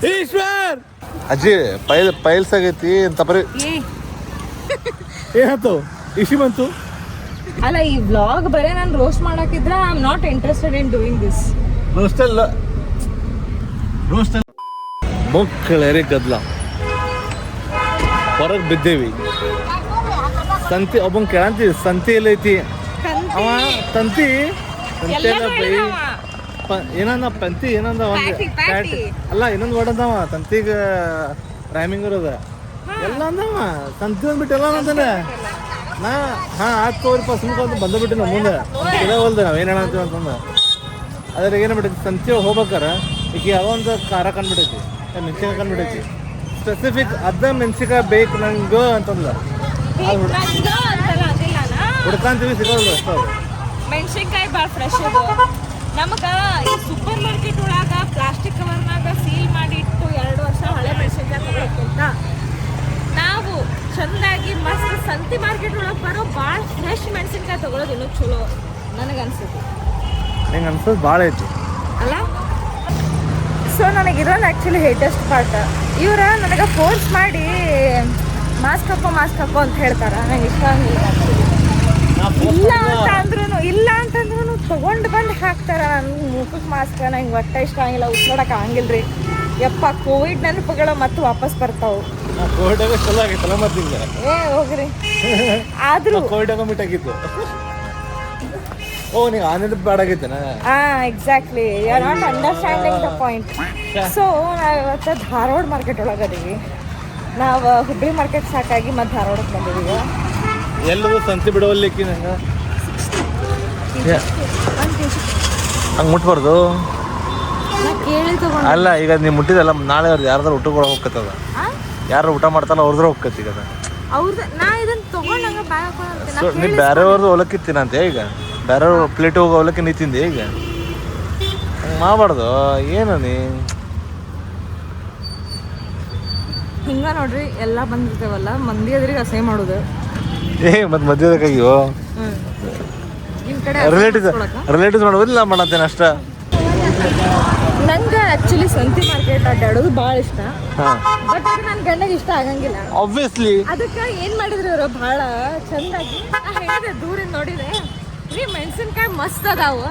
ಈಶ್ವರ್ ಅಜ್ಜಿ ಪೈಲ್ಸ್ ಆಗೈತಿ ಅಂತ ಬರೀ ಏನಾಯ್ತು ಇಶಿ ಬಂತು ಅಲ್ಲ ಈ ವ್ಲಾಗ್ ಬರೇ ನಾನು ರೋಸ್ಟ್ ಮಾಡಾಕಿದ್ರೆ I am not interested in doing this. ರೋಸ್ಟಲ್ ಮಕ್ಕಳೇ ಗದ್ಲ ಹೊರಗೆ ಬಿದ್ದೇವಿ. ಸಂತಿ ಒಬ್ಬನ್ ಕೇಳಂತೀವಿ ಸಂತಿ ಎಲ್ಲೈತಿ ಅವ ತಂತಿ ಅಂತೆಲ್ಲ ಬೈ ಏನಂದ ಪಂತಿ ಏನಂದ ಒಂದು ಅಲ್ಲ ಇನ್ನೊಂದು ವರ್ಡ್ ಅಂದವ ತಂತಿಗ ರೈಮಿಂಗ್ ಇರೋದ ಎಲ್ಲ ಅಂದವ ತಂತಿ ಅಂದ್ಬಿಟ್ಟು ಎಲ್ಲ ಅಂತಾನೆ ನಾ ಹಾಕೋರಿಪ್ಪ ಸುಮ್ಕೊಂದು ಬಂದ್ಬಿಟ್ಟು ನಾವು ಮುಂದೆ ಇದಾವಲ್ದು ನಾವು ಏನು ಹೇಳಂತೀವಿ ಅಂತಂದು ಅದ್ರ ಏನ್ಬಿಟ್ಟೈತಿ ಸಂತಿ ಹೋಗ್ಬೇಕಾರ ಈಗ ಯಾವ ಒಂದು ಖಾರ ಕಂಡ್ಬಿಟ್ಟೈತಿ ಮೆಣಸಿನ್ಕಾಯಿ ಕಂಡ್ಬಿಟ್ಟೈತಿ ಸ್ಪೆಸಿಫಿಕ್ ಅದ ಮೆಣಸಿನ್ಕಾಯಿ ಬೇಕು ನಂಗೆ ಅಂತಂದ ಹುಡ್ಕಂತೀವಿ ಸಿಗೋಲ್ಲ ಅಷ್ಟು ಮೆಣಸಿನ್ಕಾಯಿ ಭಾಳ ಫ್ರೆಶ್ ಇದು. ನಮಗೆ ಈ ಸೂಪರ್ ಮಾರ್ಕೆಟ್ ಒಳಗ ಪ್ಲಾಸ್ಟಿಕ್ ಕವರ್ನಾಗ ಸೀಲ್ ಮಾಡಿ ಇಟ್ಟು 2 ವರ್ಷ ಹಳೆ ಮೆಣಸಿನ್ಕಾಯಿ ತಗೊಳಕ್ಕಿಂತ ನಾವು ಚಂದಾಗಿ ಮಸ್ತ್ ಸಂತಿ ಮಾರ್ಕೆಟ್ ಒಳಗೆ ಬರೋ ಭಾಳ ಫ್ರೆಶ್ ಮೆಣಸಿನ್ಕಾಯಿ ತಗೊಳ್ಳೋದು ಇನ್ನೂ ಚಲೋ ನನಗೆ ಅನ್ಸುತ್ತೆ. ನಂಗೆ ಅನ್ಸೋದು ಭಾಳ ಐತಿ ಅಲ್ಲ. ಸೊ ನನಗಿರೋದು ಆ್ಯಕ್ಚುಲಿ ಹೇಟೆಸ್ಟ್ ಪಾರ್ಟ್ ಇವ್ರ ನನಗೆ ಫೋರ್ಸ್ ಮಾಡಿ ಮಾಸ್ಕ್ ಹಾಕೋ ಅಂತ ಹೇಳ್ತಾರೆ. ನಂಗೆ ಇಷ್ಟ ಆಗಿಲ್ಲ ಇಲ್ಲ ಅಂತಂದ್ರೂ ತೊಗೊಂಡು ಬಂದು ಹಾಕ್ತಾರ. ನನ್ನ ಮುಖಕ್ಕೆ ಮಾಸ್ಕ್ ನಂಗೆ ಒಟ್ಟೆ ಇಷ್ಟ ಆಗಿಲ್ಲ, ಉಸಿರಾಡಕ್ಕೆ ಆಗಂಗಿಲ್ಲ ರೀ. ಯಪ್ಪ ಕೋವಿಡ್ ನೆನಪುಗಳು ಮತ್ತೆ ವಾಪಸ್ ಬರ್ತಾವೆ. ಏ ಹೋಗ್ರಿ ಆದ್ರೂ exactly you are not understanding the point. So ನಾವು ಇವತ್ತು ಧಾರವಾಡ ಮಾರ್ಕೆಟ್ ಒಳಗದೀವಿ. ನಾವು ಹುಬ್ಬಳ್ಳಿ ಮಾರ್ಕೆಟ್ ಸಾಕಾಗಿ ಮತ್ತೆ ಧಾರವಾಡಕ್ಕೆ ಬಂದಿದ್ದೀವಿ. ಎಲ್ಲರೂ ಸಂತಿ ಬಿಡವಲ್ಲಿಕ್ಕಿ ನಂಗೆ ಹಂಗೆ ಮುಟ್ಬಾರ್ದು ಅಲ್ಲ. ಈಗ ನೀವು ಮುಟ್ಟಿದಲ್ಲ ನಾಳೆ ಅವ್ರು ಯಾರ್ದಾರು ಊಟ ಕೂಡ ಹೋಗ್ಕತ್ತದ, ಯಾರು ಊಟ ಮಾಡ್ತಾರಲ್ಲ ಅವ್ರದ್ರ ಹೋಗ್ಕತ್ತಿ. ಈಗ ನೀ ಬೇರೆಯವ್ರದ್ದು ಹೊಲಕ್ಕಿತ್ತೀನ ಅಂತ ಈಗ ಬೇರೆಯವ್ರ ಪ್ಲೇಟ್ ಹೋಗೋ ಹೊಲಕ್ಕೆ ನೀ ತಿಂದೆ ಈಗ ಹಂಗೆ ಮಾಡಬಾರ್ದು. ಏನು ನೀ ಹಿಂಗ ನೋಡ್ರಿ ಎಲ್ಲ ಬಂದಿರ್ತೇವಲ್ಲ ಮಂದಿ ಅದ್ರಿಗೆ ಅಸಹ್ಯ ಮಾಡೋದು. ಮತ್ತೆ ಮದ್ವೆದಕ್ಕಾಗಿಯೋ ರಿಲೇಟಿವ್ಸ್ ಮಾಡೋದಿಲ್ಲ ಮಾಡತ್ತೇನೆ ಅಷ್ಟ. ನಂಗೆ ಆಕ್ಚುಲಿ ಸಂತಿ ಮಾರ್ಕೆಟ್ ಅಡ್ಡಾಡೋದು ಭಾಳ ಇಷ್ಟ. ಬಟ್ ನನ್ನ ಗಂಡಗೆ ಇಷ್ಟ ಆಗಂಗಿಲ್ಲ ಆಬ್ವಿಯಸ್ಲಿ. ಅದಕ್ಕೆ ಏನು ಮಾಡಿದ್ರು ಇವರು ಭಾಳ ಚಂದಾಗಿ ಹೇಳಿದೆ ದೂರಿಂದ ನೋಡಿದೆ ರೀ ಮೆಣಸಿನ್ಕಾಯಿ ಮಸ್ತ್ ಅದಾವು,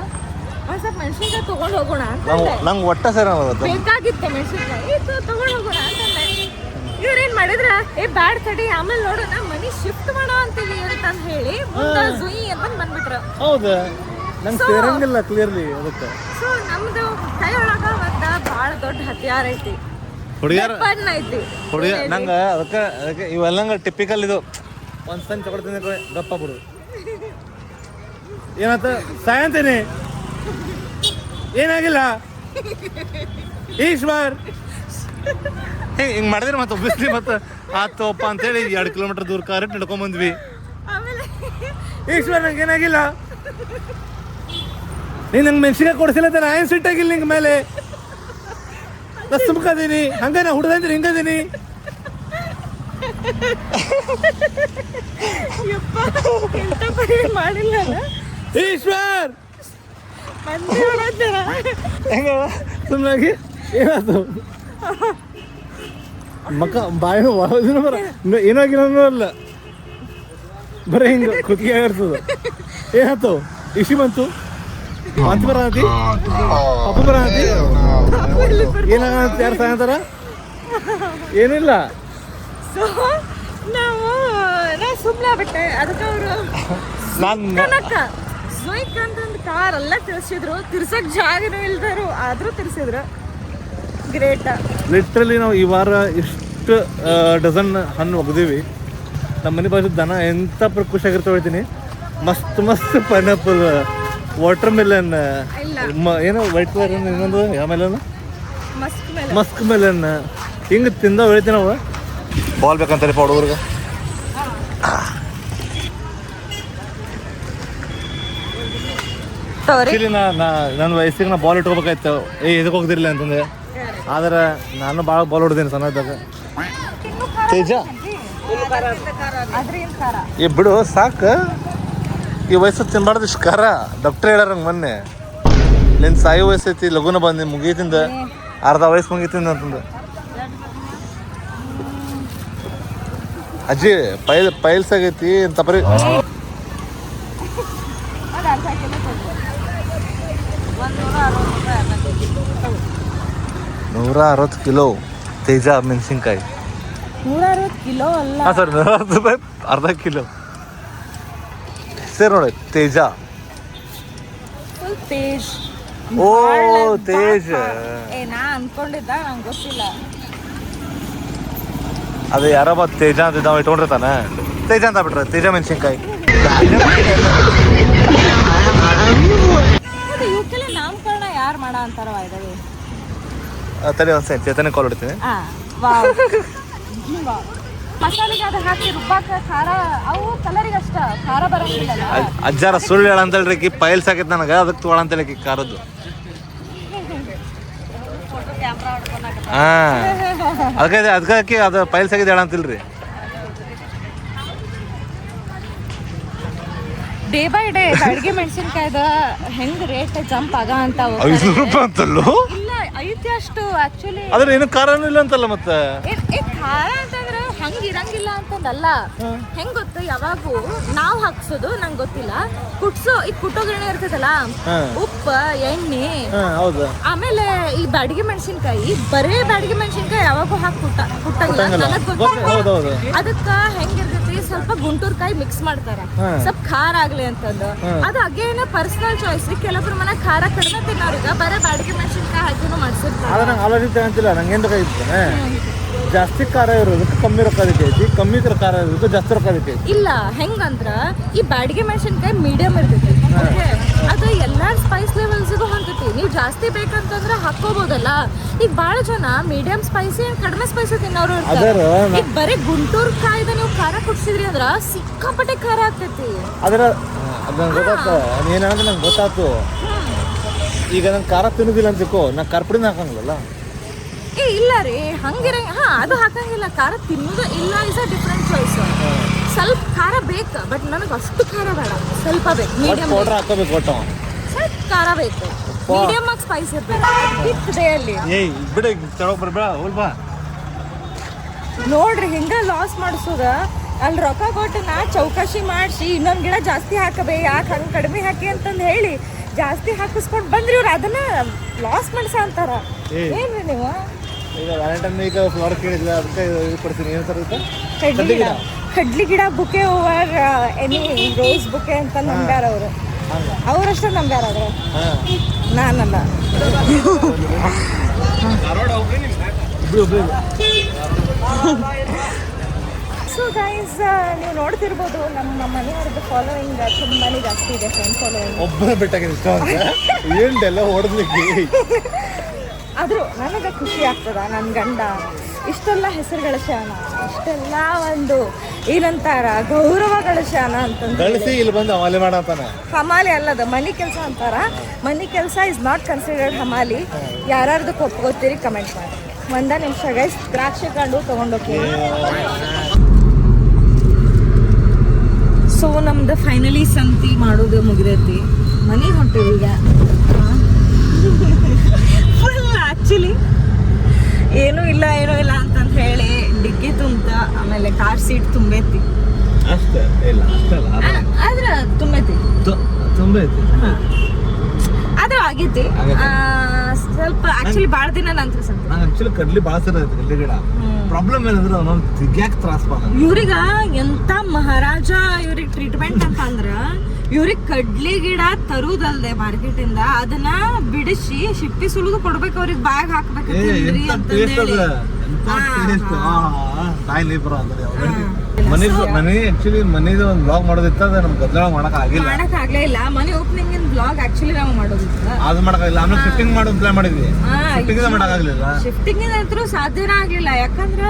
ಒಂದು ಸ್ವಲ್ಪ ಮೆಣಸಿನ್ಕಾಯಿ ತೊಗೊಂಡು ಹೋಗೋಣ ಅಂತ. ನಂಗೆ ಒಟ್ಟ ಸರಿ ಬೇಕಾಗಿತ್ತೆ ಮೆಣಸಿನ್ಕಾಯಿ ತೊಗೊಂಡು ಹೋಗೋಣ ಅಂತಂದೆ. ಇವ್ರೇನ್ ಮಾಡಿದ್ರ ಬ್ಯಾಡ್ ತಡಿ ಆಮೇಲೆ ನೋಡೋಣ ಮನಿ ಶಿಫ್ಟ್ ಮಾಡೋ ಅಂತೀವಿ ಅಂತ ಹೇಳಿ ಜುಯಿ ಅಂತ ಬಂದ್ಬಿಟ್ರ. ಹೌದಾ ನಂಗೆ ಸೇರಂಗಿಲ್ಲ ಕ್ಲಿಯರ್ಲಿ ಅದಕ್ಕೆ. ಸೊ ನಮ್ದು ಕೈ ಒಳಗ ಒಂದ ಭಾಳ ದೊಡ್ಡ ಹತ್ಯಾರ ಐತಿ, ಹುಡುಗಿಯರ ಐತಿ ಹುಡುಗಿಯರ ನಂಗೆ ಅದಕ್ಕೆ ಇವೆಲ್ಲ ಟಿಪಿಕಲ್. ಇದು ಒಂದು ಸಣ್ಣ ತಗೊಳ್ತೀನಿ ಗಪ್ಪ ಬಿಡು ಏನಾತ ಸಾಯಂತೀನಿ ಏನಾಗಿಲ್ಲ ಈಶ್ವರ್ ಹಿಂಗೆ ಮಾಡಿದ್ರೆ ಮತ್ತೆ ಒಬ್ಬಿಸ್ಲಿ ಮತ್ತೆ ಆತಪ್ಪ ಅಂತೇಳಿ 2 ಕಿಲೋಮೀಟರ್ ದೂರ ಕಾರ್ ನಡ್ಕೊಂಬಂದ್ವಿ. ಈಶ್ವರ್ ನಂಗೆ ಏನಾಗಿಲ್ಲ, ನೀನು ನಂಗೆ ಮೆಣಸಿನ್ಕಾಯಿ ಕೊಡಿಸಿಲ್ಲ ನಾ ಏನು ಸಿಟ್ಟಾಗಿಲ್ಲ ನಿಂಗೆ ಮೇಲೆ. ನಾ ಸುಮ್ಕದೀನಿ ಹಂಗೆ ನಾ ಹುಡ್ದಂದ್ರೆ ಹಿಂಗದೀನಿ. ಮಾಡಿಲ್ಲ ಈಶ್ವರ್ ಹೆಂಗ ಸುಮ್ಮನಾಗಿ ಏನಾಯ್ತು ಮಕ್ಕ ಬಾಯಿ ಬರ ಏನಾಗಿಲ್ಲ ಅಲ್ಲ ಬರೀ ಹಿಂಗೆ ಕುತ್ತಿಗೆ ಆಗಿರ್ತದ. ಏನಾಯ್ತು ಇಶಿ ಬಂತು ಮಾತು ಬರತಿ ಅಪ್ಪ ಬರತಿ ಏನಾಗತ್ತ ಯಾರು ಸಾಯಂತಾರ ಏನಿಲ್ಲ. ಸೊ ನಾವು ಸುಮ್ಮನೆ ಬಿಟ್ಟೆ ಅದಕ್ಕೆ ಅವರು ಅಂತಂದು ಕಾರ್ ಎಲ್ಲ ತಿರ್ಸಿದ್ರು, ತಿರ್ಸಕ್ ಜಾಗನೂ ಇಲ್ದರು ಆದ್ರೂ ತಿರ್ಸಿದ್ರು. ಗ್ರೇಟ್. ಲಿಟ್ರಲಿ ನಾವು ಈ ವಾರ ಇಷ್ಟು ಡಜನ್ ಹಣ್ಣು ಒಗ್ದೀವಿ. ನಮ್ಮ ಮನೆ ಬಾಜು ದನ ಎಂಥ ಖುಷಿಯಾಗಿರ್ತಾವೆ ಹೇಳ್ತೀನಿ. ಮಸ್ತ್ ಪೈನಾಪಲ್, ವಾಟರ್ ಮೆಲನ್, ಏನೋ ವೈಟ್ ಕಲರ್ ಇನ್ನೊಂದು ಯಾವ ಮೆಲನ್ ಮಸ್ಕ್ ಮೆಲನ್ ಹಿಂಗೆ ತಿಂದಾವ ಹೇಳ್ತೀನಿ. ನಾವು ಬಾಲ್ ಬೇಕಂತಾರೆ ಹುಡುಗರಿಗೆ. ನನ್ನ ವಯಸ್ಸಿಗೆ ನಾ ಬಾಲ್ ಇಟ್ಕೋಬೇಕಾಯ್ತು. ಇದಕ್ಕೆ ಹೋಗ್ದಿರಲಿಲ್ಲ ಅಂತಂದೆ. ಆದ್ರೆ ನಾನು ಭಾಳ ಬಾಲ್ ಹೊಡ್ದೇನೆ ಸಣ್ಣದಾಗ. ತೇಜ ಈ ಬಿಡು ಸಾಕು, ಈ ವಯಸ್ಸು ತಿನ್ಬಾರ್ದು ಇಷ್ಟು ಖಾರ. ಡಾಕ್ಟ್ರ್ ಹೇಳಾರಂಗೆ ಮೊನ್ನೆ ನಿನ್ನ ಸಾಯಿ ವಯಸ್ಸೈತಿ ಲಘುನ ಬಂದು ಮುಗೀತಿಂದ ಅರ್ಧ ವಯಸ್ಸು ಮುಗೀತಿಂದ ಅಂತಂದು. ಅಜ್ಜಿ ಪೈಲ್ಸ್ ಆಗೈತಿ ಅಂತ ಬರೀ ಅದು ಅರ್ಧ ಕಿಲೋ ಕೊಡ್ರಿ. 160 ಕಿಲೋ ತೇಜ ಮೆಣಸಿನ್ಕಾಯಿ. 160 ಕಿಲೋ ಅಲ್ಲ. ಹಾಂ ಸರ್, 160 ರೂಪಾಯಿ ಅರ್ಧ ಕಿಲೋ. ಹೆಸರು ನೋಡಿ, ತೇಜ. ಫುಲ್ ತೇಜ್. ಓ ತೇಜ್. ನಾ ಅನ್ಕೊಂಡಿದ್ದ, ನಂಗೆ ಗೊತ್ತಿಲ್ಲ. ಅದು ಯಾರೊಬ್ಬ ತೇಜ ಅಂತ ನಾವು ಇಟ್ಕೊಂಡಿರ್ತಾನೆ, ತೇಜ ಅಂತ ಬಿಟ್ರೆ ತೇಜ ಮೆಣಸಿನ್ಕಾಯಿ. ಇವಕ್ಕೆಲ್ಲ ನಾಮಕರಣ ಯಾರು ಮಾಡ ಅಂತಾರವ ಇದಾವೆ. ತಲೆ ಒಂದು ಸೆಂಟ್ ಚೇತನ ಕಾಲ್ ಹೊಡ್ತೀನಿ. ಮಸಾಲೆಗೆ ಅದು ಹಾಕಿ ರುಬ್ಬಾಕ ಖಾರ, ಅವು ಕಲರಿಗೆ ಅಷ್ಟ ಖಾರ ಬರಂಗಿಲ್ಲ. ಅಜ್ಜಾರ ಸುಳ್ಳು ಹೇಳ ಅಂತೇಳ್ರಿ, ಕಿ ಪೈಲ್ಸ್ ಆಗೈತೆ ನನಗೆ, ಅದಕ್ಕೆ ತೊಗೊಳ ಅಂತೇಳಿ ಕಿ ಖಾರದ್ದು. ಹಾಂ, ಅದಕ್ಕೆ ಅದು ಪೈಲ್ಸ್ ಆಗಿದೆ ಹೇಳ ಅಂತಿಲ್ರಿ. ಡೇ ಬೈ ಡೇ ಅಡಿಗೆ ಮೆಣಸಿನ್ಕಾಯ್ದ ಹೆಂಗ್ ರೇಟ್ ಜಂಪ್ ಆಗ ಅಂತ. 500 ರೂಪಾಯಿ ಅಂತಲ್ಲೋ? ಇಲ್ಲ, ಐತಿ ಅಷ್ಟು ಆಕ್ಚುಲಿ. ಆದ್ರೆ ಏನು ಖಾರನೂ ಇಲ್ಲ ಅಂತಲ್ಲ ಮತ್ತೆ. ಖಾರ ಅಂತಂದ್ರೆ ಹಂಗ ಇರಂಗಿಲ್ಲ ಅಂತಂದಲ್ಲ. ಹೆಂಗ್ ಗೊತ್ತು, ಯಾವಾಗೂ ನಾವ್ ಹಾಕ್ಸೋದು ನಂಗೆ ಗೊತ್ತಿಲ್ಲ. ಕುಟ್ಸೋ ಈ ಕುಟ್ಟೋಗಿರಣೆ ಇರ್ತದಲ್ಲ, ಉಪ್ಪು ಎಣ್ಣೆ, ಆಮೇಲೆ ಈ ಬ್ಯಾಡಗಿ ಮೆಣಸಿನ್ಕಾಯಿ, ಬರೇ ಬ್ಯಾಡಗಿ ಮೆಣಸಿನ್ಕಾಯಿ ಯಾವಾಗೂ ಹಾಕಿ ಕುಟ್ಟಂಗಿಲ್ಲ. ನನಗ್ ಗೊತ್ತಿಲ್ಲ ಅದಕ್ಕ ಹೆಂಗಿರ್ತೈತಿ, ಸ್ವಲ್ಪ ಗುಂಟೂರ್ಕಾಯಿ ಮಿಕ್ಸ್ ಮಾಡ್ತಾರ ಸ್ವಲ್ಪ ಖಾರ ಆಗ್ಲಿ ಅಂತಂದು. ಅದು ಅಗೇನ ಪರ್ಸನಲ್ ಚಾಯ್ಸ್. ಕೆಲವೊಬ್ರು ಮನೆ ಖಾರ ಕಡಿಮೆ ತಿನ್ನೋರಿಗೆ ಬರೇ ಬ್ಯಾಡಗಿ ಮೆಣಸಿನ್ಕಾಯಿ ಹಾಕಿನೂ ಮಾಡ್ಸಿರ್ತಾರೆ. ಜಾಸ್ತಿ ಖಾರ ಇರೋದಕ್ಕೆ ಕಮ್ಮಿ ರೊಕ್ಕ ಅದಕ್ಕೆ, ಕಮ್ಮಿ ಖಾರ ಇರೋದಕ್ಕೆ ಜಾಸ್ತಿ ರೊಕ್ಕ ಅದಕ್ಕೆ. ಇಲ್ಲ, ಹೆಂಗಂದ್ರ ಈ ಬ್ಯಾಡಗಿ ಮೆಣಸಿನ್ಕಾಯಿ ಮೀಡಿಯಂ ಇರ್ತೈತಿ. ಅದು ಎಲ್ಲಾ ಸ್ಪೈಸ್ ಲೆವೆಲ್ಸ್ಗೂ ಹೊಂದೈತಿ. ನೀವು ಜಾಸ್ತಿ ಬೇಕಂತಂದ್ರೆ ಹಾಕೋಬಹುದಲ್ಲ. ಈಗ ಬಾಳ ಜನ ಮೀಡಿಯಂ ಸ್ಪೈಸಿ ಕಡಿಮೆ ಸ್ಪೈಸಿ ತಿನ್ನೋರು ಇರ್ತಾರೆ. ಈಗ ಬರೀ ಗುಂಟೂರ್ ಕಾಯ್ದ ನೀವು ಖಾರ ಕುಡ್ಸಿದ್ರಿ ಅಂದ್ರ ಸಿಕ್ಕಾಪಟ್ಟೆ ಖಾರ ಆಗ್ತೈತಿ. ಅದರ ಗೊತ್ತಾಯ್ತು, ಏನಂದ್ರೆ ನಂಗೆ ಗೊತ್ತಾಯ್ತು. ಈಗ ನಂಗೆ ಖಾರ ತಿನ್ನೋದಿಲ್ಲ ಅಂತಿಕೋ, ನಾ ಖಾರ ಪುಡಿನ ಹಾಕಂಗಿಲ್ಲ. ಇಲ್ಲ ರೀ, ಹಂಗಿರಂಗ. ಅದು ಹಾಕಂಗಿಲ್ಲ. ಖಾರ ತಿನ್ನೋದು ಇಲ್ಲ ಇಸ್ ಅ ಡಿಫ್ರೆಂಟ್ ಚಾಯ್ಸ್. ಸ್ವಲ್ಪ ಖಾರ ಬೇಕು, ಬಟ್ ನನಗೆ ಅಷ್ಟು ಖಾರ ಬೇಡ, ಸ್ವಲ್ಪ ಬೇಕು. ಮೀಡಿಯಂ ಪೌಡರ್ ಹಾಕೋಬೇಕು, ಒಟ್ಟು ಸ್ವಲ್ಪ ಖಾರ ಬೇಕು. ಮೀಡಿಯಂ ಆಗಿ ಸ್ಪೈಸ್ ಇರ್ಬೇಕು. ಅಲ್ಲಿ ಬಿಡಿ ಬರಬೇಡ, ಹೋಲ್ಬಾ ನೋಡ್ರಿ ಹಿಂಗ ಲಾಸ್ ಮಾಡಿಸೋದ. ಅಲ್ಲಿ ರೊಕ್ಕ ಕೊಟ್ಟು ನಾ ಚೌಕಾಶಿ ಮಾಡಿಸಿ ಇನ್ನೊಂದು ಗಿಡ ಜಾಸ್ತಿ ಹಾಕಬೇ, ಯಾಕೆ ಹಂಗೆ ಕಡಿಮೆ ಹಾಕಿ ಅಂತಂದು ಹೇಳಿ ಜಾಸ್ತಿ ಹಾಕಿಸ್ಕೊಂಡು ಬಂದ್ರಿ ಇವ್ರು. ಅದನ್ನ ಲಾಸ್ ಮಾಡಿಸ ಅಂತಾರ. ಏನ್ರಿ ನೀವು ಈಗ ವ್ಯಾಲೆಂಟೈನ್ ಈಗ ಫ್ಲವರ್ ಕೇಳಿದ್ರೆ ಅದಕ್ಕೆ ಇದು ಕೊಡ್ತೀನಿ. ಏನು ಸರ್ ಇದು? ಕಡ್ಲಿ ಗಿಡ ಬುಕೆ ಓವರ್ ಎನಿ ರೋಸ್ ಬುಕೆ ಅಂತ ನಂಬ್ಯಾರ ಅವರು. ಅವರಷ್ಟೇ ನಂಬ್ಯಾರ. ಅದ್ರ ನಾನಲ್ಲ. ಸೊ ಗೈಸ್, ನೀವು ನೋಡ್ತಿರ್ಬೋದು ನಮ್ಮ ಮನೆಯವ್ರದ್ದು ಫಾಲೋಯಿಂಗ್ ತುಂಬಾನೇ ಜಾಸ್ತಿ ಇದೆ. ಫ್ರೆಂಡ್ ಫಾಲೋಯಿಂಗ್ ಒಬ್ಬನೇ ಬಿಟ್ಟಾಗಿದೆ ಇಷ್ಟ ಅಂತ ಏನೆಲ್ಲ ಹೊಡೆದ್ಲಿಕ್ಕೆ. ಆದರೂ ನನಗೆ ಖುಷಿ ಆಗ್ತದ. ನನ್ನ ಗಂಡ ಇಷ್ಟೆಲ್ಲ ಹೆಸರು ಗಳಿಸ್ಯಾನ, ಇಷ್ಟೆಲ್ಲ ಒಂದು ಏನಂತಾರ ಗೌರವ ಗಳಿಸ್ಯಾನ ಅಂತಂದು ಇಲ್ಲಿ ಬಂದು ಹಮಾಲಿ ಮಾಡತ್ತಾನ. ಹಮಾಲಿ ಅಲ್ಲದ ಮನೆ ಕೆಲಸ ಅಂತಾರ. ಮನೆ ಕೆಲಸ ಇಸ್ ನಾಟ್ ಕನ್ಸಿಡರ್ಡ್ ಹಮಾಲಿ. ಯಾರ್ಯಾರ್ದಕ್ಕೆ ಒಪ್ಕೋತೀರಿ ಕಮೆಂಟ್ ಮಾಡಿ. ಒಂದ ನಿಮಿಷ ಗೈಸ್, ದ್ರಾಕ್ಷಿ ಕಂಡು ತೊಗೊಂಡೋಗಿ. ಸೊ ನಮ್ದು ಫೈನಲಿ ಸಂತಿ ಮಾಡೋದು ಮುಗಿದೈತಿ. ಮನೆಗೆ ಹೊಂಟೇವಿ ಈಗ. ಆ್ಯಕ್ಚುಲಿ ಏನೂ ಇಲ್ಲ ಅಂತಂದು ಹೇಳಿ ಡಿಕ್ಕಿ ತುಂಬ, ಆಮೇಲೆ ಕಾರ್ ಸೀಟ್ ತುಂಬೈತಿ. ಅಷ್ಟೇ ಇಲ್ಲ, ಅಷ್ಟಲ್ಲ ಆದ್ರೆ ತುಂಬೈತಿ. ಆದ್ರೂ ಆಗೈತಿ ಸ್ವಲ್ಪ. ಆಕ್ಚುಲಿ ಭಾಳ ದಿನ ನಂತರ ಸಂತಿ. ಆಕ್ಚುಲಿ ಕಡ್ಲಿ ಭಾಳ ಸರ ಐತಿ ಕಡ್ಲಿ ಗಿಡ. ಪ್ರಾಬ್ಲಮ್ ಏನಂದ್ರೆ ಅವನೊಂದು ದಿಗ್ಯಾಕ್ ತ್ರಾಸ ಬಾ. ಇವ್ರಿಗ ಎಂತ ಮಹಾರಾಜ ಇವ್ರಿಗೆ ಟ್ರೀಟ್ಮೆಂಟ್ ಅಂತ ಅಂದ್ರ, ಇವ್ರಿಗೆ ಕಡ್ಲಿ ಗಿಡ ತರುದಲ್ದೆ ಮಾರ್ಕೆಟಿಂದ ಅದನ್ನ ಬಿಡಿಸಿ ಶಿಪ್ಪಿ ಸುಲಿದು ಕೊಡ್ಬೇಕು. ಅವ್ರಿಗೆ ಬ್ಯಾಗ್ ಹಾಕ್ಬೇಕು. ಮನೇದು ಒಂದು ಬ್ಲಾಗ್ ಮಾಡೋದಿತ್ತ, ನಮ್ಗೆ ಗದ್ದಲ ಮಾಡಕ್ ಆಗ್ಲೇ ಇಲ್ಲ. ಮನೆ ಓಪನಿಂಗ್ ಬ್ಲಾಗ್ ಆಕ್ಚುಲಿ ನಾವು ಮಾಡೋದಿತ್ತ, ಅದು ಮಾಡಕ್ಕಾಗಿಲ್ಲ. ಆಮೇಲೆ ಶಿಫ್ಟಿಂಗ್ ಮಾಡೋದು ಪ್ಲಾನ್ ಮಾಡಿದ್ವಿ, ಶಿಫ್ಟಿಂಗ್ ಅಂತೂ ಸಾಧ್ಯನೇ ಆಗ್ಲಿಲ್ಲ. ಯಾಕಂದ್ರ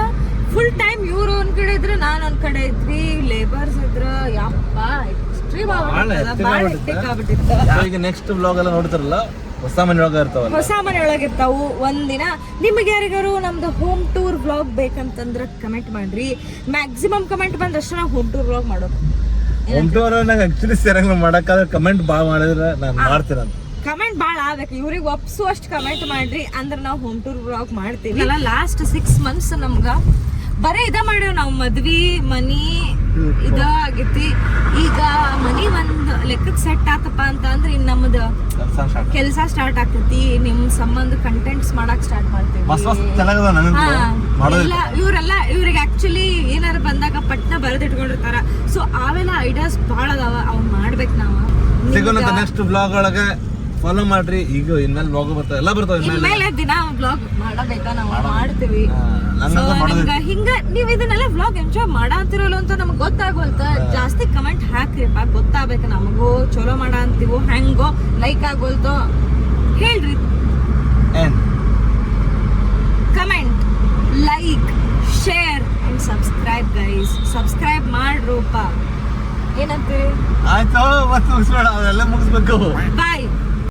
ಫುಲ್ ಟೈಮ್ ಇವ್ರು ಒಂದ್ ಕಡೆ ಇದ್ರೆ ನಾನು ಒಂದ್ ಕಡೆ ಇದ್ವಿ, ಲೇಬರ್ಸ್ ಇದ್ರ ಯಪ್ಪ ಎಕ್ಸ್ಟ್ರೀಮ್ ಆಗ್ಬಿಟ್ಟಿತ್ತು. ಈಗ ನೆಕ್ಸ್ಟ್ ಬ್ಲಾಗ್ ಎಲ್ಲ ನೋಡ್ತಾರಲ್ಲ, ಹೊಸ ಮನೆ ಒಳಗೆ ಇರ್ತಾವಲ್ಲ, ಹೊಸ ಮನೆ ಒಳಗೆ ಇರ್ತಾವು. ಒಂದಿನ ನಿಮಗೆ ಯಾರಿಗಾರು ನಮ್ದು ಹೋಮ್ ಟೂರ್ ಬ್ಲಾಗ್ ಬೇಕಂತಂದ್ರೆ ಕಮೆಂಟ್ ಮಾಡ್ರಿ. ಮ್ಯಾಕ್ಸಿಮಮ್ ಕಮೆಂಟ್ ಬಂದಷ್ಟು ನಾವು ಹೋಮ್ ಟೂರ್ ಬ್ಲಾಗ್ ಮಾಡೋದು. ಹೋಮ್ ಟೂರ್ ನಂಗೆ ಆಕ್ಚುಲಿ ಸರಿಯಾಗಿ ಮಾಡಕ್ಕಾದ್ರೆ ಕಮೆಂಟ್ ಭಾಳ ಮಾಡಿದ್ರೆ ನಾನು ಮಾಡ್ತೀರಂತ. ಕಮೆಂಟ್ ಭಾಳ ಆಗ್ಬೇಕು, ಇವ್ರಿಗೆ ಒಪ್ಸುವಷ್ಟು ಕಮೆಂಟ್ ಮಾಡ್ರಿ ಅಂದ್ರೆ ನಾವು ಹೋಮ್ ಟೂರ್ ಬ್ಲಾಗ್ ಮಾಡ್ತೀವಿ. ಲಾಸ್ಟ್ 6 months ನಮ್ಗೆ ಬರೇ ಇದ ಮಾಡೇವ್ ನಾವು ಮದ್ವಿ ಮನಿ ಇದ ಆಗೈತಿ. ಈಗ ಮನಿ ಒಂದ್ ಲೆಕ್ಕಕ್ ಸೆಟ್ ಆತಪ್ಪ ಅಂತ ಅಂದ್ರೆ ಇನ್ ನಮ್ದ ಕೆಲ್ಸ ಸ್ಟಾರ್ಟ್ ಆಗ್ತೈತಿ. ನಿಮ್ ಸಂಬಂಧ ಕಂಟೆಂಟ್ಸ್ ಮಾಡಕ್ ಸ್ಟಾರ್ಟ್ ಮಾಡ್ತೇವಿ. ಇವ್ರಿಗೆ ಆಕ್ಚುಲಿ ಏನಾರ ಬಂದಾಗ ಪಟ್ನ ಬರೆದಿಟ್ಕೊಂಡಿರ್ತಾರ. ಸೊ ಅವೆಲ್ಲ ಐಡಿಯಾಸ್ ಬಾಳ ಅದಾವ, ಅವ್ ಮಾಡ್ಬೇಕು ನಾವು. ನೆಕ್ಸ್ಟ್ ಬ್ಲಾಗ್ ಒಳಗೆ ಫಾಲೋ ಮಾಡ್ರಿ. ಈಗ ಇನ್ಮೇಲೆ ಬ್ಲಾಗ್ ಬರ್ತಾವ, ಎಲ್ಲ ಬರ್ತಾವ. ಇನ್ಮೇಲೆ ದಿನ ಬ್ಲಾಗ್ ಮಾಡಬೇಕಾ ನಾವು ಮಾಡ್ತೀವಿ. ಹಿಂಗ ನೀವ್ ಇದನ್ನೆಲ್ಲ ಬ್ಲಾಗ್ ಎಂಜಾಯ್ ಮಾಡಂತಿರಲ್ಲ ಅಂತ ನಮ್ಗೆ ಗೊತ್ತಾಗೋಲ್ತ. ಜಾಸ್ತಿ ಕಮೆಂಟ್ ಹಾಕ್ರಿಪ್ಪ, ಗೊತ್ತಾಗ್ಬೇಕು ನಮಗೂ. ಚಲೋ ಮಾಡ ಅಂತೀವೋ ಹೆಂಗೋ ಲೈಕ್ ಆಗೋಲ್ತೋ ಹೇಳ್ರಿ. Comment, like, share and subscribe guys. Subscribe ಮಾಡ್ರೂಪ. ಏನಂತೀರಿ? ಆಯ್ತು, ಮತ್ತೆ ಮುಗಿಸ್ಬೇಡ, ಅವೆಲ್ಲ ಮುಗಿಸ್ಬೇಕು. ಬಾಯ್.